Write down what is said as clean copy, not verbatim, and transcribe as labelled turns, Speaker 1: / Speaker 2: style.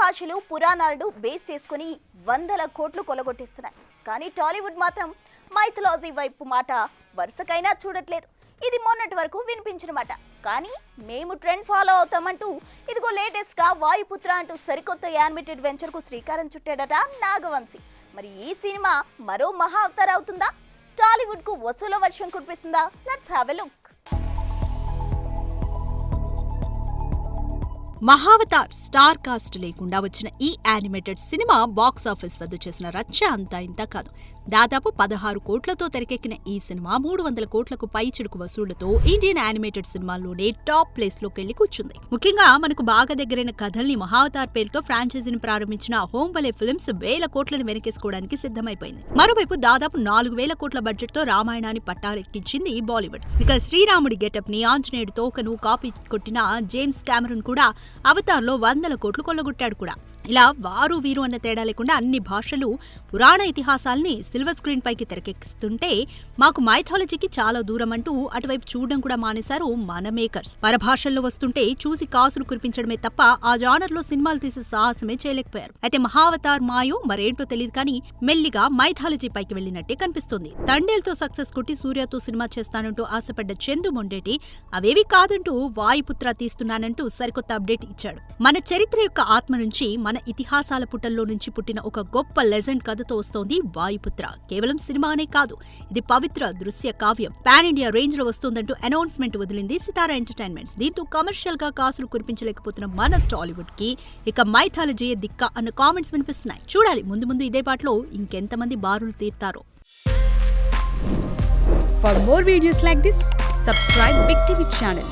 Speaker 1: భాషలు పురాణాలను బేస్ చేసుకుని వందల కోట్లు కొలగొట్టేస్తున్నాయి. కానీ టాలీవుడ్ మాత్రం మైథాలజీ వైపు మాట వరుసకైనా చూడట్లేదు. ఇది మొన్నటి వరకు వినిపించిన మాట. కానీ మేము ట్రెండ్ ఫాలో అవుతామంటూ ఇదిగో లేటెస్ట్ గా వాయుపుత్ర అంటూ సరికొత్త యానిమేటెడ్ వెంచర్ కు శ్రీకారం చుట్టాడట నాగవంశీ. మరి ఈ సినిమా మరో మహా అవతార్ అవుతుందా? టాలీవుడ్ కు వసూల వర్షం కురిపిస్తుందా? Let's have a look.
Speaker 2: Mahavatar star cast లేకుండా వచ్చిన ఈ యానిమేటెడ్ సినిమా బాక్స్ ఆఫీస్ వద్ద చేసిన రచ్చ అంతా ఇంత కాదు. దాదాపు 16 కోట్లతో తెరకెక్కిన ఈ సినిమా 300 కోట్లకు పైచిలుకు వసూళ్లతో ఇండియన్ యానిమేటెడ్ సినిమాల్లోనే టాప్ ప్లేస్ లోకెళ్లి కూర్చుంది. ముఖ్యంగా మనకు బాగా దగ్గరైన కథల్ని మహావతార్ పేరుతో ఫ్రాంచైజీని ప్రారంభించిన హోంబలే ఫిల్మ్స్ వేల కోట్లను వెనకేసుకోవడానికి సిద్ధమైపోయింది. మరోవైపు దాదాపు 4,000 కోట్ల బడ్జెట్ తో రామాయణాన్ని పట్టాలెక్కించింది బాలీవుడ్. ఇక శ్రీరాముడి గెటప్ ని, ఆంజనేయుడి తోకను కాపీ కొట్టిన జేమ్స్ కెమెరూన్ కూడా అవతార్లో 100 కోట్లు కొల్లగొట్టాడు కూడా. ఇలా వారు వీరు అన్న తేడా లేకుండా అన్ని భాషలు పురాణ ఇతిహాసాల్ని సిల్వర్ స్క్రీన్ పైకి తెరకెక్కిస్తుంటే మాకు మైథాలజీకి చాలా దూరం అంటూ అటువైపు చూడడం కూడా మానేశారు మన మేకర్స్. పరభాషల్లో వస్తుంటే చూసి కాసులు కురిపించడమే తప్ప ఆ జానర్లో సినిమాలు తీసే సాహసమే చేయలేకపోయారు. అయితే మహావతార్ మాయో మరేంటో తెలియదు కానీ మెల్లిగా మైథాలజీ పైకి వెళ్లినట్టే కనిపిస్తుంది. తండేల్తో సక్సెస్ కొట్టి సూర్యతో సినిమా చేస్తానంటూ ఆశపడ్డ చందు మొండేటి అవేవి కాదంటూ వాయుపుత్ర తీస్తున్నానంటూ సరికొత్త అప్డేట్ ఇచ్చాడు. మన చరిత్ర యొక్క ఆత్మ నుంచి, మన ఇతిహాసాల పుటల్లో నుంచి పుట్టిన ఒక గొప్ప లెజెండ్ కథతో వస్తోంది వాయుపుత్ర. కేవలం సినిమానే కాదు, ఇది పవిత్ర దృశ్య కావ్యం. పాన్ ఇండియా రేంజ్ లో వస్తోందంటూ అనౌన్స్మెంట్ వదిలింది సితారా ఎంటర్టైన్మెంట్స్. దీంతో కమర్షియల్ గా కాసులు కురిపించలేకపోతున్న మన టాలీవుడ్ కి ఇక మైథాలజీ దిక్క అన్న కామెంట్స్ వినిపిస్తున్నాయి. చూడాలి ముందు ముందు ఇదే పాటలో ఇంకెంతమంది బారులు తీర్తారో.
Speaker 3: For more videos like this, subscribe Big TV channel.